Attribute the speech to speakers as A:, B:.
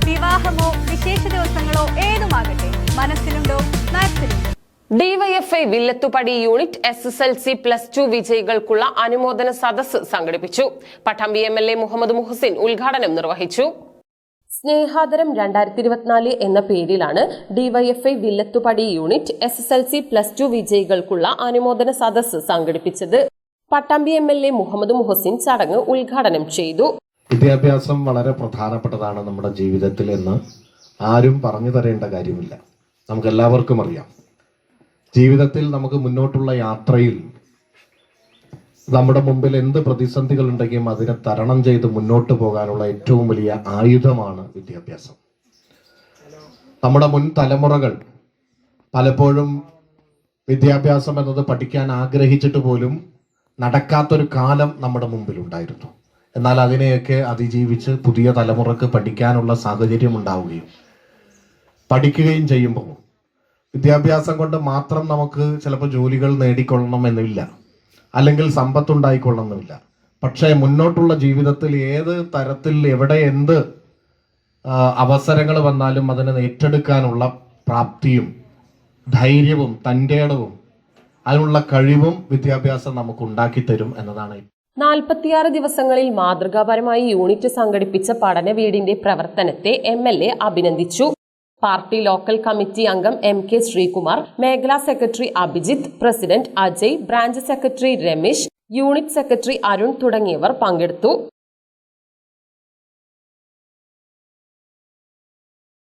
A: വിവാഹമോ വിശേഷ ദിവസങ്ങളോ ഏതുമാകട്ടെ, മനസ്സിലുണ്ടോ മാത്സിലുണ്ടോ.
B: DYFI വില്ലത്തുപടി unit SSLC+2 വിജയികൾക്കുള്ള അനുമോദന സദസ്സ് സംഘടിപ്പിച്ചു. പട്ടാമ്പി MLA മുഹമ്മദ് മുഹസിൻ ഉദ്ഘാടനം നിർവഹിച്ചു. സ്നേഹാദരം 2024 എന്ന പേരിലാണ് ഡിവൈഎഫ്ഐ വില്ലത്തുപടി യൂണിറ്റ് SSLC+2 വിജയികൾക്കുള്ള അനുമോദന സദസ്സ് സംഘടിപ്പിച്ചത്. പട്ടാമ്പി MLA മുഹമ്മദ് മുഹസിൻ ചടങ്ങ് ഉദ്ഘാടനം ചെയ്തു.
C: വിദ്യാഭ്യാസം വളരെ പ്രധാനപ്പെട്ടതാണ് നമ്മുടെ ജീവിതത്തിൽ എന്ന് ആരും പറഞ്ഞു തരേണ്ട കാര്യമില്ല. നമുക്കെല്ലാവർക്കും അറിയാം. ജീവിതത്തിൽ നമുക്ക് മുന്നോട്ടുള്ള യാത്രയിൽ നമ്മുടെ മുമ്പിൽ എന്ത് പ്രതിസന്ധികൾ ഉണ്ടെങ്കിലും അതിനെ തരണം ചെയ്ത് മുന്നോട്ട് പോകാനുള്ള ഏറ്റവും വലിയ ആയുധമാണ് വിദ്യാഭ്യാസം. നമ്മുടെ മുൻ തലമുറകൾ പലപ്പോഴും വിദ്യാഭ്യാസം എന്നത് പഠിക്കാൻ ആഗ്രഹിച്ചിട്ട് പോലും നടക്കാത്തൊരു കാലം നമ്മുടെ മുമ്പിലുണ്ടായിരുന്നു. എന്നാൽ അതിനെയൊക്കെ അതിജീവിച്ച് പുതിയ തലമുറക്ക് പഠിക്കാനുള്ള സാഹചര്യം ഉണ്ടാവുകയും പഠിക്കുകയും ചെയ്യുമ്പോൾ വിദ്യാഭ്യാസം കൊണ്ട് മാത്രം നമുക്ക് ചിലപ്പോൾ ജോലികൾ നേടിക്കൊള്ളണമെന്നില്ല, അല്ലെങ്കിൽ സമ്പത്തുണ്ടായിക്കൊള്ളണമെന്നില്ല. പക്ഷേ മുന്നോട്ടുള്ള ജീവിതത്തിൽ ഏത് തരത്തിൽ എവിടെ എന്ത് അവസരങ്ങൾ വന്നാലും അതിനെ ഏറ്റെടുക്കാനുള്ള പ്രാപ്തിയും ധൈര്യവും തൻ്റെടവും അതിനുള്ള കഴിവും വിദ്യാഭ്യാസം നമുക്ക് ഉണ്ടാക്കി തരും എന്നതാണ്.
B: 46 ദിവസങ്ങളിൽ മാതൃകാപരമായി യൂണിറ്റ് സംഘടിപ്പിച്ച പഠന വീടിന്റെ പ്രവർത്തനത്തെ MLA അഭിനന്ദിച്ചു. പാർട്ടി ലോക്കൽ കമ്മിറ്റി അംഗം MK ശ്രീകുമാർ, മേഖലാ secretary Abhijith, president Ajay, branch secretary Ramesh, unit secretary Arun തുടങ്ങിയവർ പങ്കെടുത്തു.